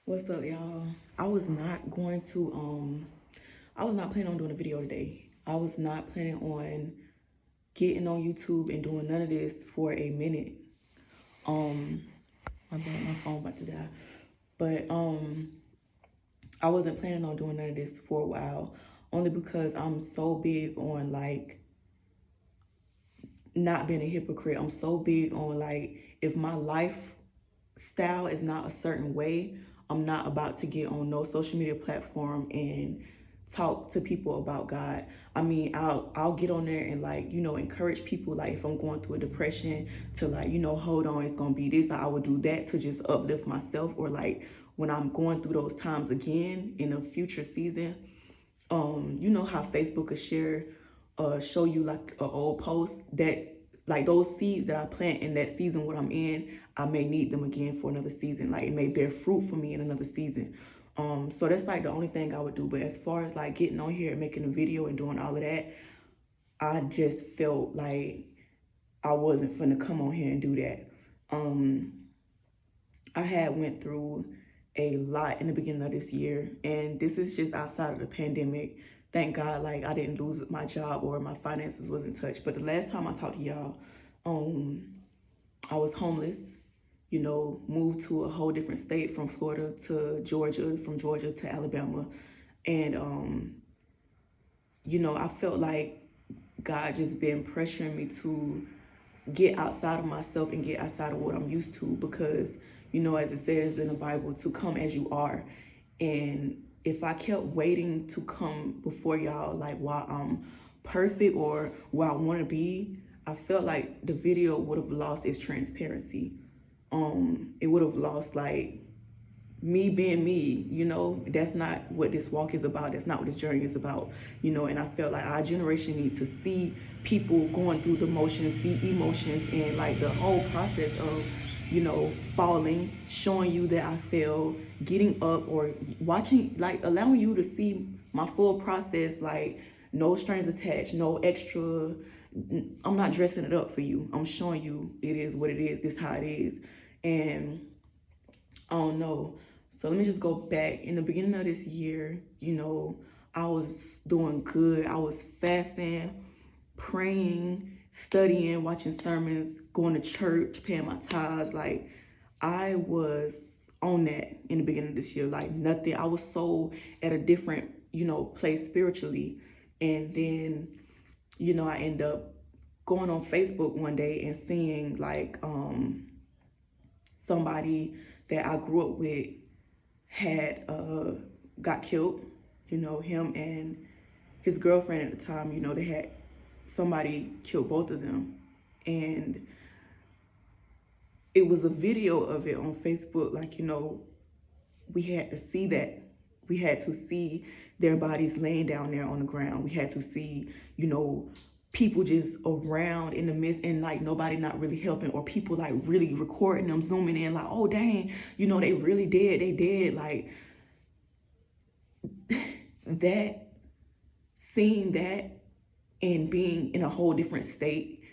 What's up, y'all? I was not going to I was not planning on doing a video today. I was not planning on getting on YouTube and doing none of this for a minute. Um my bad, my phone about to die. But I wasn't planning on doing none of this for a while, only because I'm so big on like not being a hypocrite. I'm so big on like if my lifestyle is not a certain way, I'm not about to get on no social media platform and talk to people about God. I mean, I'll get on there and like, encourage people like if I'm going through a depression to like, hold on, it's gonna be this. I would do that to just uplift myself, or like when I'm going through those times again in a future season. You know how Facebook will show you like an old post that like those seeds that I plant in that season what I'm in, I may need them again for another season. Like it may bear fruit for me in another season. So that's like the only thing I would do. But as far as like getting on here and making a video and doing all of that, I just felt like I wasn't finna come on here and do that. I had went through a lot in the beginning of this year, and this is just outside of the pandemic. Thank God, like I didn't lose my job or my finances wasn't touched. But the last time I talked to y'all, I was homeless. Moved to a whole different state from Florida to Georgia, from Georgia to Alabama, and I felt like God just been pressuring me to get outside of myself and get outside of what I'm used to, because as it says in the Bible, to come as you are. And if I kept waiting to come before y'all like while I'm perfect or where I want to be, I felt like the video would have lost its transparency. It would have lost like me being me. That's not what this walk is about. That's not what this journey is about. And I felt like our generation needs to see people going through the motions, the emotions, and like the whole process of falling, showing you that I failed, getting up, or watching, like allowing you to see my full process, like no strings attached, no extra. I'm not dressing it up for you. I'm showing you it is what it is. This how it is. And I don't know. So let me just go back. In the beginning of this year, I was doing good. I was fasting, praying, studying, watching sermons, going to church, paying my tithes. Like I was on that in the beginning of this year. Like nothing. I was so at a different, place spiritually. And then, I end up going on Facebook one day and seeing like somebody that I grew up with had got killed. Him and his girlfriend at the time, they had somebody killed both of them. And it was a video of it on Facebook. Like, we had to see that. We had to see their bodies laying down there on the ground. We had to see, people just around in the midst, and like nobody not really helping, or people like really recording them, zooming in like, oh dang, they really dead, they dead. Like that, seeing that and being in a whole different state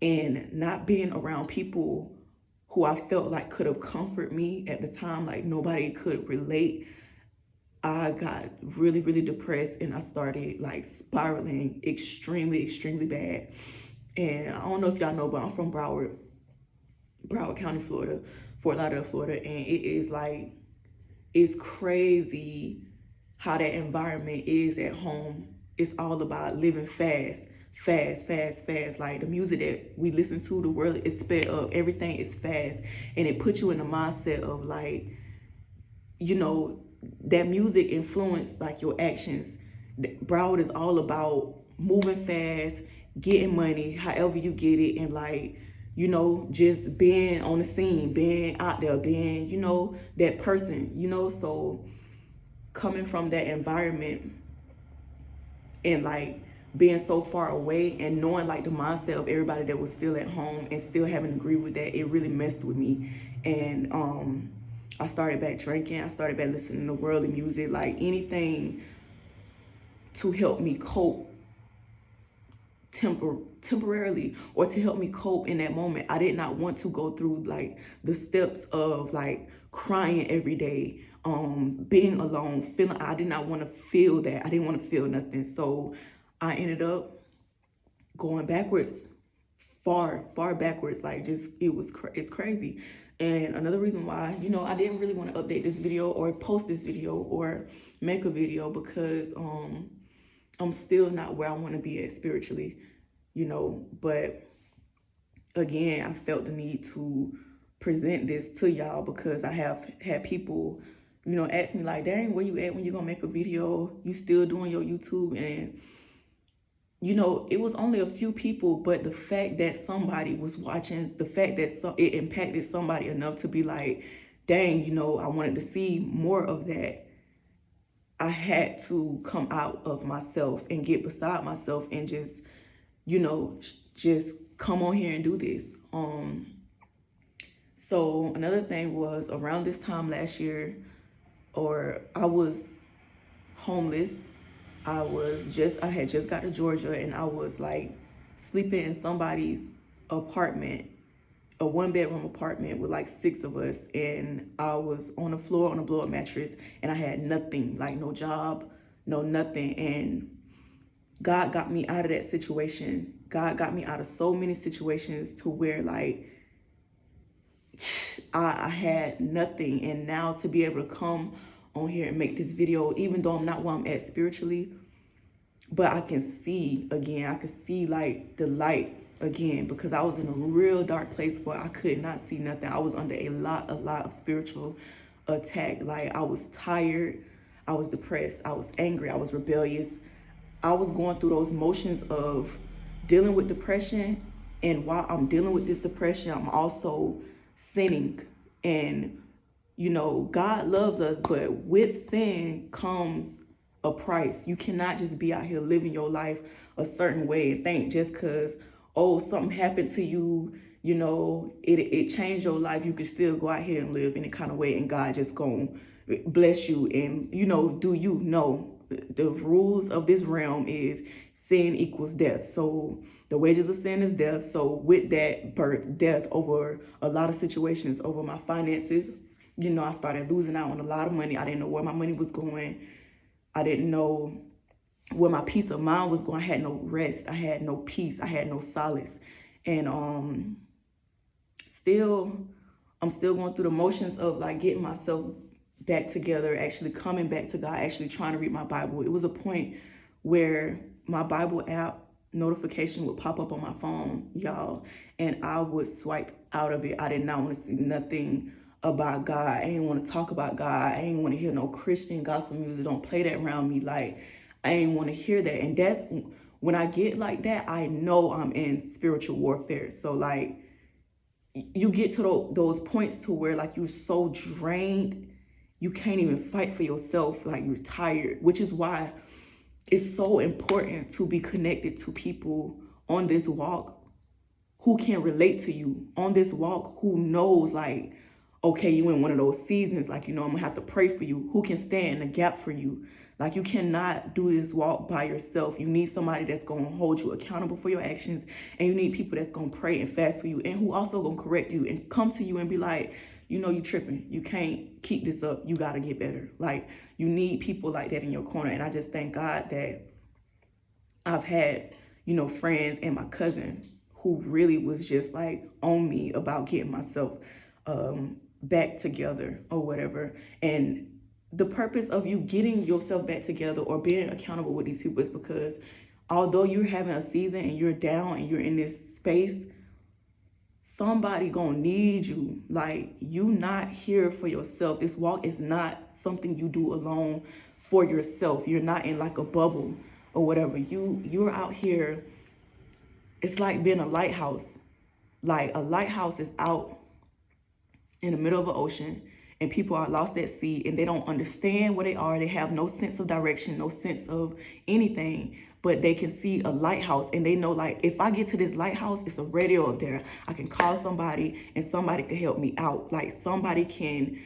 and not being around people who I felt like could have comforted me at the time, like nobody could relate. I got really, really depressed, and I started like spiraling extremely, extremely bad. And I don't know if y'all know, but I'm from Broward County, Florida, Fort Lauderdale, Florida. And it is like, it's crazy how that environment is at home. It's all about living fast, fast, fast, fast. Like the music that we listen to, the world is sped up, everything is fast. And it puts you in the mindset of like, that music influence like your actions. Broward is all about moving fast, getting money, however you get it, and like, just being on the scene, being out there, being, that person, so coming from that environment and like being so far away and knowing like the mindset of everybody that was still at home and still having to agree with that, it really messed with me. And I started back drinking. I started back listening to worldly music, like anything to help me cope temporarily, or to help me cope in that moment. I did not want to go through like the steps of like crying every day, being alone, feeling I did not want to feel that. I didn't want to feel nothing. So I ended up going backwards, far backwards. Like, just it's crazy. And another reason why, I didn't really want to update this video or post this video or make a video, because I'm still not where I want to be at spiritually, but again, I felt the need to present this to y'all, because I have had people, ask me like, dang, where you at when you gonna make a video? You still doing your YouTube? And it was only a few people, but the fact that somebody was watching, the fact that it impacted somebody enough to be like, dang, I wanted to see more of that. I had to come out of myself and get beside myself and just, just come on here and do this. So another thing was, around this time last year, I was homeless. I had just got to Georgia, and I was like sleeping in somebody's apartment, a 1-bedroom apartment with like 6 of us. And I was on the floor on a blow-up mattress, and I had nothing, like no job, no nothing. And God got me out of that situation. God got me out of so many situations to where like I had nothing. And now to be able to come on here and make this video, even though I'm not where I'm at spiritually, but I can see again, I can see like the light again, because I was in a real dark place where I could not see nothing. I was under a lot of spiritual attack. Like, I was tired, I was depressed, I was angry, I was rebellious. I was going through those motions of dealing with depression, and while I'm dealing with this depression, I'm also sinning. And God loves us, but with sin comes a price. You cannot just be out here living your life a certain way and think just because something happened to you, it changed your life, you can still go out here and live in a kind of way, and God just gonna bless you and do you know. The rules of this realm is sin equals death. So the wages of sin is death. So with that, birth death over a lot of situations, over my finances. I started losing out on a lot of money. I didn't know where my money was going. I didn't know where my peace of mind was going. I had no rest. I had no peace. I had no solace. And I'm still going through the motions of like getting myself back together, actually coming back to God, actually trying to read my Bible. It was a point where my Bible app notification would pop up on my phone, y'all, and I would swipe out of it. I did not want to see nothing about God. I didn't want to talk about God. I didn't want to hear no Christian gospel music. Don't play that around me. Like, I didn't want to hear that. And that's when I get like that, I know I'm in spiritual warfare. So like, you get to those points to where like you're so drained, you can't even fight for yourself. Like, you're tired, which is why it's so important to be connected to people on this walk who can relate to you, on this walk who knows like, okay, you in one of those seasons, like, I'm gonna have to pray for you, who can stand in the gap for you. Like, you cannot do this walk by yourself. You need somebody that's gonna hold you accountable for your actions, and you need people that's gonna pray and fast for you, and who also gonna correct you and come to you and be like, you tripping. You can't keep this up. You gotta get better. Like, you need people like that in your corner. And I just thank God that I've had, friends, and my cousin who really was just like on me about getting myself back together or whatever. And the purpose of you getting yourself back together or being accountable with these people is because although you're having a season and you're down and you're in this space, somebody gonna need you. Like, you not here for yourself. This walk is not something you do alone for yourself. You're not in like a bubble or whatever. You're out here. It's like being a lighthouse. Like, a lighthouse is out in the middle of an ocean, and people are lost at sea, and they don't understand where they are. They have no sense of direction, no sense of anything, but they can see a lighthouse, and they know, like, if I get to this lighthouse, it's a radio up there. I can call somebody, and somebody can help me out. Like, somebody can,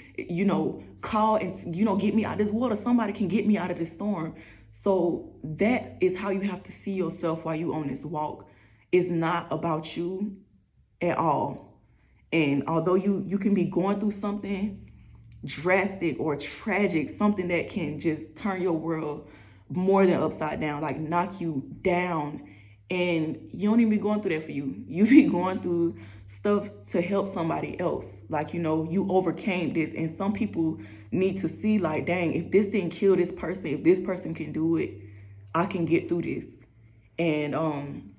call and, get me out of this water. Somebody can get me out of this storm. So that is how you have to see yourself while you on this walk. It's not about you at all. And although you can be going through something, drastic or tragic, something that can just turn your world more than upside down, like knock you down. And you don't even be going through that for you. You be going through stuff to help somebody else. Like, you overcame this. And some people need to see, like, dang, if this didn't kill this person, if this person can do it, I can get through this. And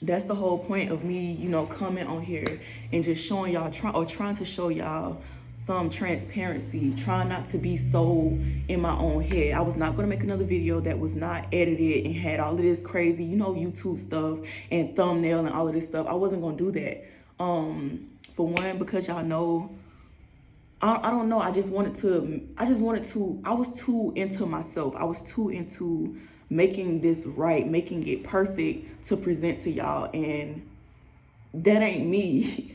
that's the whole point of me, coming on here and just showing y'all, trying to show y'all some transparency, trying not to be so in my own head. I was not going to make another video that was not edited and had all of this crazy, YouTube stuff and thumbnail and all of this stuff. I wasn't going to do that. For one, because y'all know, I don't know. I was too into myself. I was too into making this right, making it perfect to present to y'all. And that ain't me.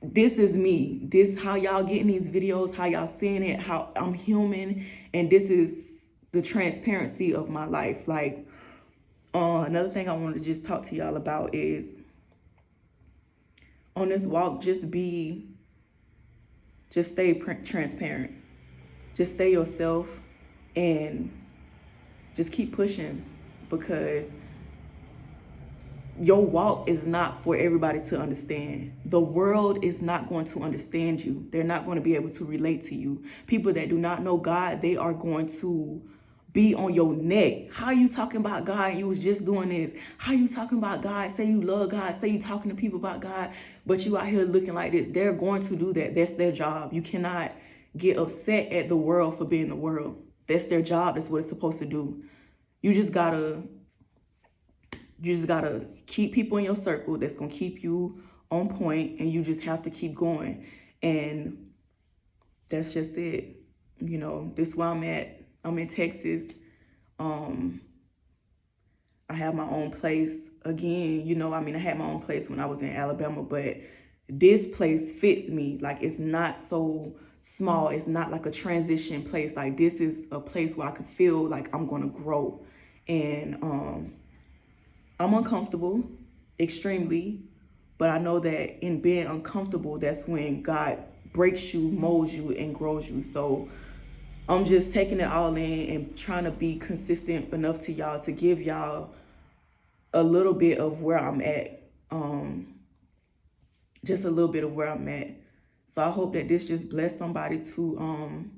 This is me. This how y'all getting these videos, how y'all seeing it, how I'm human. And this is the transparency of my life. Like, another thing I want to just talk to y'all about is on this walk, just stay transparent. Just stay yourself and just keep pushing, because your walk is not for everybody to understand. The world is not going to understand you. They're not going to be able to relate to you. People that do not know God, they are going to be on your neck. How you talking about God? You was just doing this. How you talking about God? Say you love God. Say you talking to people about God, but you out here looking like this. They're going to do that. That's their job. You cannot get upset at the world for being the world. That's their job. That's what it's supposed to do. You just gotta keep people in your circle that's gonna keep you on point, and you just have to keep going. And that's just it. This is where I'm at. I'm in Texas. I have my own place again. I had my own place when I was in Alabama, but this place fits me. Like, it's not so small. It's not like a transition place. Like, this is a place where I could feel like I'm gonna grow. And I'm uncomfortable, extremely, but I know that in being uncomfortable, that's when God breaks you, molds you, and grows you. So I'm just taking it all in and trying to be consistent enough to y'all to give y'all a little bit of where I'm at. Just a little bit of where I'm at. So I hope that this just bless somebody to,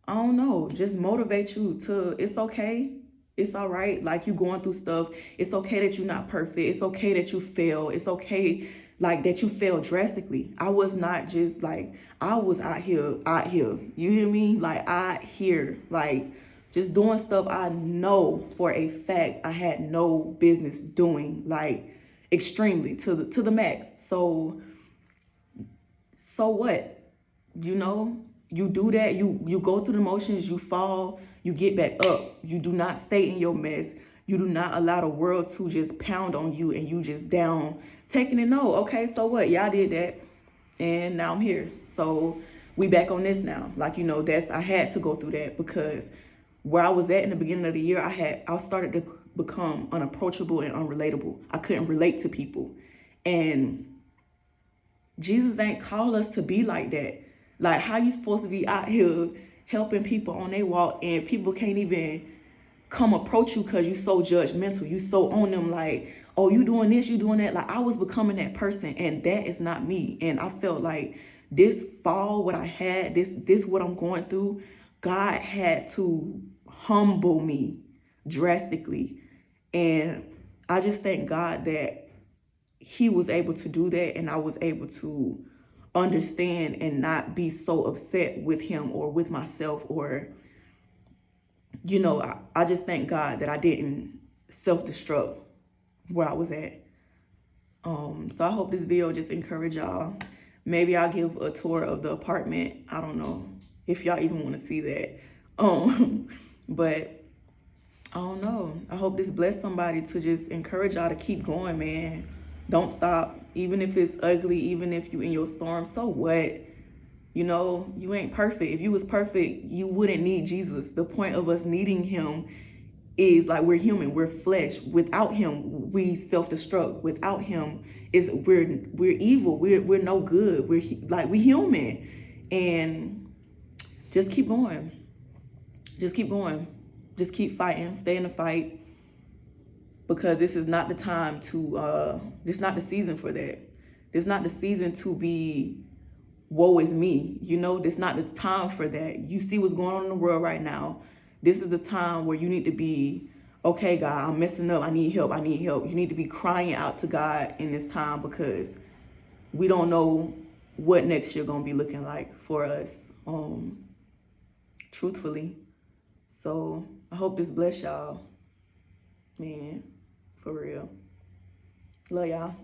I don't know, just motivate you to, it's okay. It's all right. Like, you going through stuff. It's okay that you're not perfect. It's okay that you fail. It's okay, like, that you fail drastically. I was not just like, I was out here. You hear me? Like, out here, like, just doing stuff I know for a fact I had no business doing, like, extremely to the max. So what? You do that. You go through the motions. You fall. You get back up. You do not stay in your mess. You do not allow the world to just pound on you and you just down, taking it. No, okay, so what? Y'all did that, and now I'm here. So we back on this now. Like, I had to go through that, because where I was at in the beginning of the year, I started to become unapproachable and unrelatable. I couldn't relate to people, and Jesus ain't called us to be like that. Like, how you supposed to be out here helping people on their walk, and people can't even come approach you because you so judgmental. You so on them, like, oh, you doing this, you doing that. Like, I was becoming that person, and that is not me. And I felt like this fall, what I had, this what I'm going through, God had to humble me drastically. And I just thank God that he was able to do that, and I was able to understand and not be so upset with him or with myself, or I just thank God that I didn't self-destruct where I was at. So I hope this video just encourage y'all. Maybe I'll give a tour of the apartment. I don't know if y'all even want to see that. But I don't know. I hope this bless somebody to just encourage y'all to keep going, man. Don't stop. Even if it's ugly, even if you in your storm, so what? You ain't perfect. If you was perfect, you wouldn't need Jesus. The point of us needing him is, like, we're human, we're flesh. Without him, we self-destruct. Without him, we're evil. We're no good. We're human. And just keep going. Just keep going. Just keep fighting. Stay in the fight. Because this is not the time to, this is not the season for that. This is not the season to be, woe is me. You know, this is not the time for that. You see what's going on in the world right now. This is the time where you need to be, okay, God, I'm messing up. I need help. I need help. You need to be crying out to God in this time, because we don't know what next year gonna be looking like for us, truthfully. So I hope this bless y'all, man, for real. Love y'all.